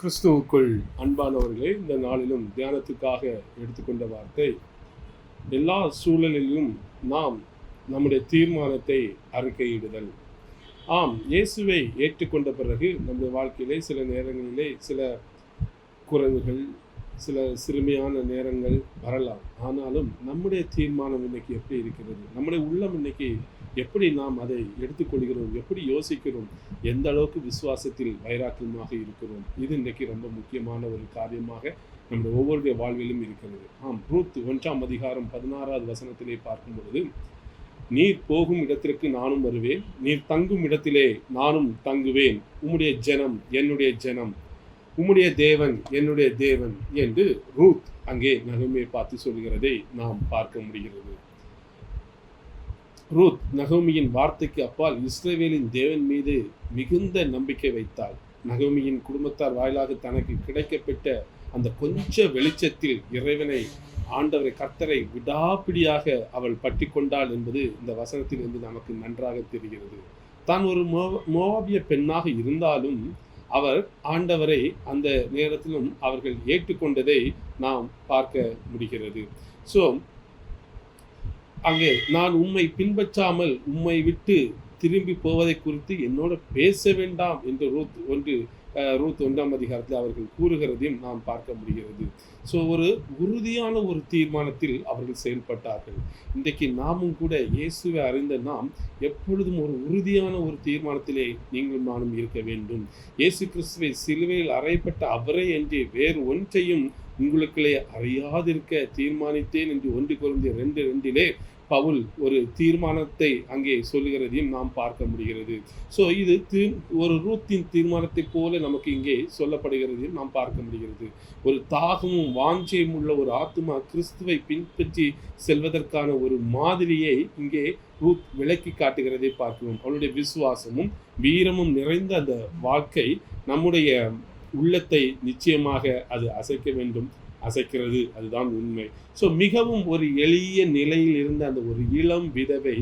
கிறிஸ்துவுக்குள் அன்பானவர்களே, இந்த நாளிலும் தியானத்துக்காக எடுத்துக்கொண்ட வார்த்தை, எல்லா சூழலிலும் நாம் நம்முடைய தீர்மானத்தை அறிக்கையிடுதல். ஆம், இயேசுவை ஏற்றுக்கொண்ட பிறகு நம்முடைய வாழ்க்கையிலே சில நேரங்களிலே சில குறைவுகள், சில சிறுமையான நேரங்கள் வரலாம். ஆனாலும் நம்முடைய தீர்மானம் இன்னைக்கு எப்படி இருக்கிறது, நம்முடைய உள்ளம் இன்னைக்கு எப்படி நாம் அதை எடுத்துக்கொள்கிறோம், எப்படி யோசிக்கிறோம், எந்த அளவுக்கு விசுவாசத்தில் வைராக்கியமாக இருக்கிறோம், இது இன்றைக்கு ரொம்ப முக்கியமான ஒரு காரியமாக நம்முடைய ஒவ்வொருடைய வாழ்விலும் இருக்கிறது. ஆம், ரூத் 1ஆம் அதிகாரம் 16வது வசனத்திலே பார்க்கும் பொழுது, நீர் போகும் இடத்திற்கு நானும் வருவேன், நீர் தங்கும் இடத்திலே நானும் தங்குவேன், உம்முடைய ஜனம் என்னுடைய ஜனம், உம்முடைய தேவன் என்னுடைய தேவன் என்று ரூத் அங்கே நகோமியை பார்த்து சொல்கிறதை நாம் பார்க்க முடிகிறது. ரூத் நகோமியின் வார்த்தைக்கு அப்பால் இஸ்ரவேலின் தேவன் மீது மிகுந்த நம்பிக்கை வைத்தாள். நகோமியின் குடும்பத்தார் வாயிலாக தனக்கு கிடைக்கப்பட்ட அந்த கொஞ்ச வெளிச்சத்தில் இறைவனை, ஆண்டவரை, கர்த்தரை விடாப்பிடியாக அவள் பற்றி கொண்டாள் என்பது இந்த வசனத்திலிருந்து நமக்கு நன்றாக தெரிகிறது. தான் ஒரு மோவாபிய பெண்ணாக இருந்தாலும் அவர் ஆண்டவரை அந்த நேரத்திலும் அவர்கள் ஏற்றுக்கொண்டதை நாம் பார்க்க முடிகிறது. ஸோ அங்கே நான் உம்மை பின்பற்றாமல் உம்மை விட்டு திரும்பி போவதை குறித்து என்னோட பேச வேண்டாம் என்று ரூத் 1ஆம் அதிகாரத்தில் அவர்கள் கூறுகிறதையும் நாம் பார்க்க முடிகிறது. ஸோ ஒரு உறுதியான ஒரு தீர்மானத்தில் அவர்கள் செயல்பட்டார்கள். இன்றைக்கு நாமும் கூட இயேசுவை அறிந்த நாம் எப்பொழுதும் ஒரு உறுதியான ஒரு தீர்மானத்திலே நீங்களும் நானும் இருக்க வேண்டும். இயேசு கிறிஸ்துவை சிலுவையில் அறையப்பட்ட அவரே என்று வேறு ஒன்றையும் உங்களுக்குள்ளே அறியாதிருக்க தீர்மானித்தேன் என்று 1 கொரிந்தியர் 2:2 பவுல் ஒரு தீர்மானத்தை அங்கே சொல்லுகிறதையும் நாம் பார்க்க முடிகிறது. ஸோ இது ஒரு ரூத்தின் தீர்மானத்தை போல நமக்கு இங்கே சொல்லப்படுகிறதையும் நாம் பார்க்க முடிகிறது. ஒரு தாகமும் வாஞ்சையும் உள்ள ஒரு ஆத்துமா கிறிஸ்துவை பின்பற்றி செல்வதற்கான ஒரு மாதிரியை இங்கே ரூத் விளக்கி காட்டுகிறதை பார்க்கிறோம். அவளுடைய விசுவாசமும் வீரமும் நிறைந்த அந்த வாழ்க்கை நம்முடைய உள்ளத்தை நிச்சயமாக அது அசைக்க வேண்டும், அசைக்கிறது, அதுதான் உண்மை. ஸோ மிகவும் ஒரு எளிய நிலையில் இருந்த அந்த ஒரு இளம் விதவை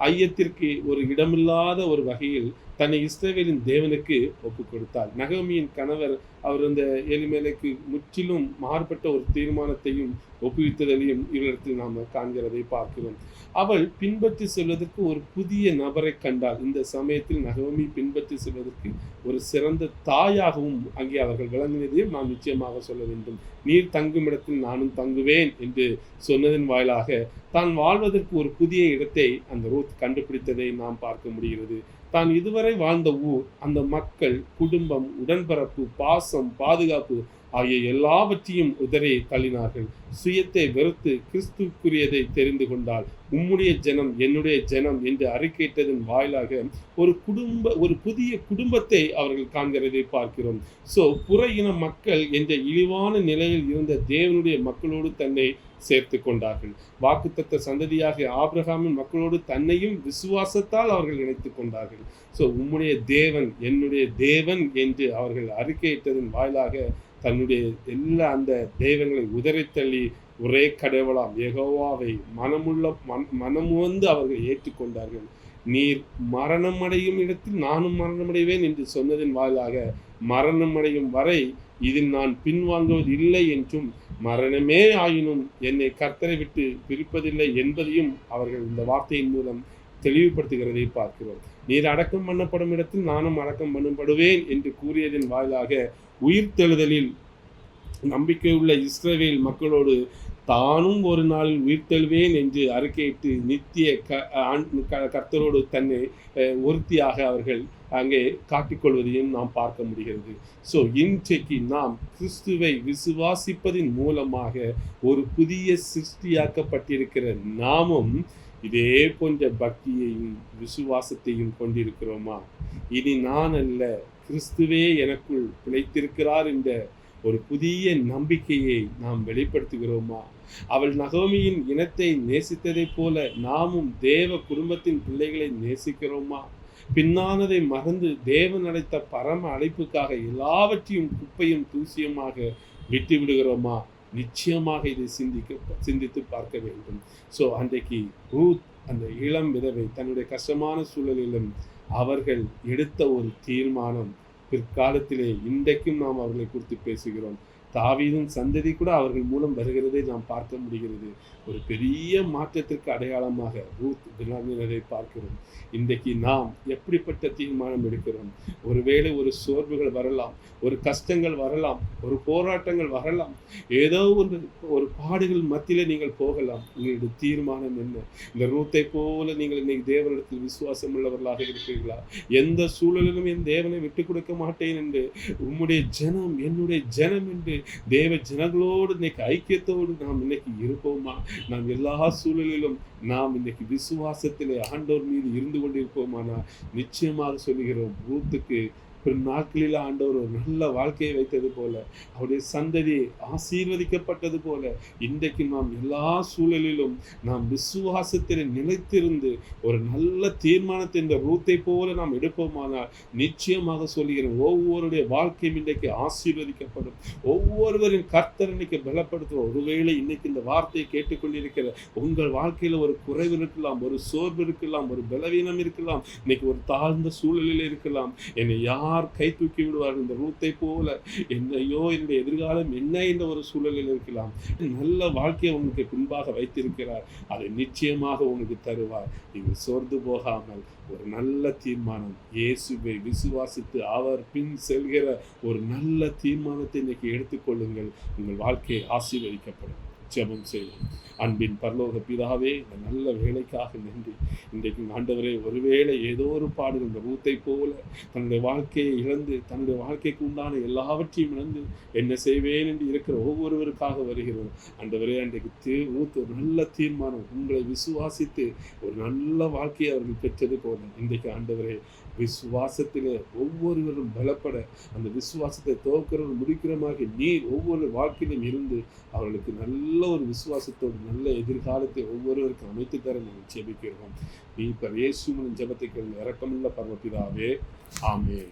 ஐயத்திற்கு ஒரு இடமில்லாத ஒரு வகையில் தன்னை இஸ்ரவேலின் தேவனுக்கு ஒப்பு கொடுத்தாள். நகோமியின் கணவர் அவர் அந்த எலிமெலேக்கு முற்றிலும் மாறுபட்ட ஒரு தீர்மானத்தையும் ஒப்புவித்ததையும் இவரிடத்தில் நாம் காண்கிறதை பார்க்கிறோம். அவள் பின்பற்றி செல்வதற்கு ஒரு புதிய நபரை கண்டாள். இந்த சமயத்தில் நகோமி பின்பற்றி செல்வதற்கு ஒரு சிறந்த தாயாகவும் அங்கே அவர்கள் விளங்கினதையும் நாம் நிச்சயமாக சொல்ல வேண்டும். நீர் தங்கும் இடத்தில் நானும் தங்குவேன் என்று சொன்னதன் வாயிலாக தான் வாழ்வதற்கு ஒரு புதிய இடத்தை அந்த ரூத் கண்டுபிடித்ததை நாம் பார்க்க முடிகிறது. தான் இதுவரை வாழ்ந்த ஊர், அந்த மக்கள், குடும்பம், உடன்பிறப்பு, பாசம், பாதுகாப்பு ஆகிய எல்லாவற்றையும் உதறி தள்ளினார்கள். சுயத்தை வெறுத்து கிறிஸ்துக்குரியதை தெரிந்து கொண்டால், உம்முடைய ஜனம் என்னுடைய ஜனம் என்று அறிக்கையிட்டதன் வாயிலாக ஒரு புதிய குடும்பத்தை அவர்கள் காண்கிறதை பார்க்கிறோம். ஸோ புற இன மக்கள் என்ற இழிவான நிலையில் இருந்த தேவனுடைய மக்களோடு தன்னை சேர்த்து கொண்டார்கள். வாக்குத்தத்த சந்ததியாக ஆபிரகாமின் மக்களோடு தன்னையும் விசுவாசத்தால் அவர்கள் இணைத்து கொண்டார்கள். ஸோ உம்முடைய தேவன் என்னுடைய தேவன் என்று அவர்கள் அறிக்கையிட்டதன் வாயிலாக தன்னுடைய எல்லா அந்த தெய்வங்களை உதறித்தள்ளி ஒரே கடவுளாம் யெகோவாவை மனம் வந்து அவர்கள் ஏற்றுக்கொண்டார்கள். நீர் மரணமடையும் இடத்தில் நானும் மரணமடைவேன் என்று சொன்னதன் வாயிலாக மரணமடையும் வரை இதில் நான் பின்வாங்குவது இல்லை என்றும், மரணமே ஆயினும் என்னை கர்த்தரை விட்டு பிரிப்பதில்லை என்பதையும் அவர்கள் இந்த வார்த்தையின் மூலம் தெளிவுபடுத்துகிறதை பார்க்கிறோம். நீர் அடக்கம் பண்ணப்படும் இடத்தில் நானும் அடக்கம் பண்ணப்படுவேன் என்று கூறியதன் வாயிலாக உயிர்த்தெழுதலில் நம்பிக்கையுள்ள இஸ்ரவேல் மக்களோடு தானும் ஒரு நாளில் உயிர்த்தெழுவேன் என்று அறிக்கையிட்டு நித்திய கர்த்தரோடு தன்னை ஒருத்தியாக அவர்கள் அங்கே காட்டிக்கொள்வதையும் நாம் பார்க்க முடிகிறது. ஸோ இன்றைக்கு நாம் கிறிஸ்துவை விசுவாசிப்பதின் மூலமாக ஒரு புதிய சிருஷ்டியாக்கப்பட்டிருக்கிற நாமும் இதே போன்ற பக்தியையும் விசுவாசத்தையும் கொண்டிருக்கிறோமா? இனி நான் அல்ல, கிறிஸ்துவே எனக்குள் பிழைத்திருக்கிறார் என்ற ஒரு புதிய நம்பிக்கையை நாம் வெளிப்படுத்துகிறோமா? அவள் நகோமியின் இனத்தை நேசித்ததை போல நாமும் தேவ குடும்பத்தின் பிள்ளைகளை நேசிக்கிறோமா? பின்னானதை மறந்து தேவன் அழைத்த பரம அழைப்புக்காக எல்லாவற்றையும் குப்பையும் தூசியமாக விட்டு விடுகிறோமா? நிச்சயமாக இதை சிந்தித்து பார்க்க வேண்டும். ஸோ அன்றைக்கு ரூத் அந்த இளம் விதவை தன்னுடைய கஷ்டமான சூழலிலும் அவர்கள் எடுத்த ஒரு தீர்மானம் பிற்காலத்திலே இன்றைக்கும் நாம் அவர்களை குறித்து பேசுகிறோம். தாவீதின் சந்ததி கூட அவர்கள் மூலம் வருகிறதை நாம் பார்க்க முடிகிறது. ஒரு பெரிய மாற்றத்திற்கு அடையாளமாக ரூத் விளங்கினதை பார்க்கிறோம். இன்றைக்கு நாம் எப்படிப்பட்ட தீர்மானம் எடுக்கிறோம்? ஒருவேளை ஒரு சோர்வுகள் வரலாம், ஒரு கஷ்டங்கள் வரலாம், ஒரு போராட்டங்கள் வரலாம், ஏதோ ஒரு பாடுகள் மத்தியிலே நீங்கள் போகலாம். உங்களுடைய தீர்மானம் என்ன? இந்த ரூத்தை போல நீங்கள் இன்னைக்கு தேவனிடத்தில் விசுவாசம் உள்ளவர்களாக இருக்கிறீர்களா? எந்த சூழலிலும் என் தேவனை விட்டுக் கொடுக்க மாட்டேன் என்று, உம்முடைய ஜனம் என்னுடைய ஜனம் என்று தேவ ஜனங்களோடு இன்னைக்கு ஐக்கியத்தோடு நாம் இன்னைக்கு இருப்போமா? நாம் எல்லா சூழலிலும் நாம் இன்னைக்கு விசுவாசத்திலே ஆண்டவர் மீது இருந்து கொண்டிருப்போமானா, நிச்சயமாக சொல்லுகிறோம், ரூத்துக்கு நாட்களில் ஆண்டவர் ஒரு நல்ல வாழ்க்கையை வைத்தது போல, அவருடைய சந்ததி ஆசீர்வதிக்கப்பட்டது போல, இன்றைக்கு நாம் எல்லா சூழலிலும் நாம் விசுவாசத்தில் நிலைத்திருந்து ஒரு நல்ல தீர்மானத்தை இந்த ரூத்தை போல நாம் எடுப்போமானால், நிச்சயமாக சொல்கிறோம், ஒவ்வொருடைய வாழ்க்கையும் இன்றைக்கு ஆசீர்வதிக்கப்படும். ஒவ்வொருவரின் கர்த்தர் இன்னைக்கு பலப்படுத்துவோம். ஒருவேளை இன்னைக்கு இந்த வார்த்தையை கேட்டுக்கொண்டிருக்கிற உங்கள் வாழ்க்கையில் ஒரு குறைவு இருக்கலாம், ஒரு சோர்வு இருக்கலாம், ஒரு பலவீனம் இருக்கலாம், இன்னைக்கு ஒரு தாழ்ந்த சூழலில் இருக்கலாம். என்னை யார் கை தூக்கி விடுவார்கள்? இந்த ரூத்தை போல என்னையோ என்னுடைய எதிர்காலம் என்ன என்ற ஒரு சூழலில் இருக்கலாம். நல்ல வாழ்க்கையை உங்களுக்கு பின்பாக வைத்திருக்கிறார், அதை நிச்சயமாக உங்களுக்கு தருவார். நீங்கள் சோர்ந்து போகாமல் ஒரு நல்ல தீர்மானம், இயேசுவை விசுவாசித்து அவர் பின் செல்கிற ஒரு நல்ல தீர்மானத்தை இன்னைக்கு எடுத்துக்கொள்ளுங்கள். உங்கள் வாழ்க்கை ஆசீர்வதிக்கப்படும். ஜெபம் செய்வோம். அன்பின் பரலோக பிதாவே, இந்த நல்ல வேலைக்காக நன்றி. இன்றைக்கு ஆண்டவரே, ஒருவேளை ஏதோ ஒரு பாடுகள் இந்த ரூத்தை போல தன்னுடைய வாழ்க்கையை இழந்து, தன்னுடைய வாழ்க்கைக்கு உண்டான எல்லாவற்றையும் இழந்து என்ன செய்வேன் என்று இருக்கிற ஒவ்வொருவருக்காக வருகிறோம். ஆண்டவரே, அன்றைக்கு ரூத் ஒரு நல்ல தீர்மானம், உங்களை விசுவாசித்து ஒரு நல்ல வாழ்க்கையை அவர்கள் பெற்றது போல, இன்றைக்கு ஆண்டவரே விசுவாசத்திலே ஒவ்வொருவரும் பலப்பட, அந்த விசுவாசத்தை துவக்கிறவர்கள் முடிக்கிறமாக நீர் ஒவ்வொரு வாழ்க்கையிலும் இருந்து அவர்களுக்கு நல்ல ஒரு விசுவாசத்தோடு நல்ல எதிர்காலத்தை ஒவ்வொருவருக்கும் அமைத்து தர நாங்கள் ஜெபிக்கிறோம். நீ இயேசுவின் ஜெபத்தை கேளுங்க. இரக்கமுள்ள பரமபிதாவே, ஆமென்.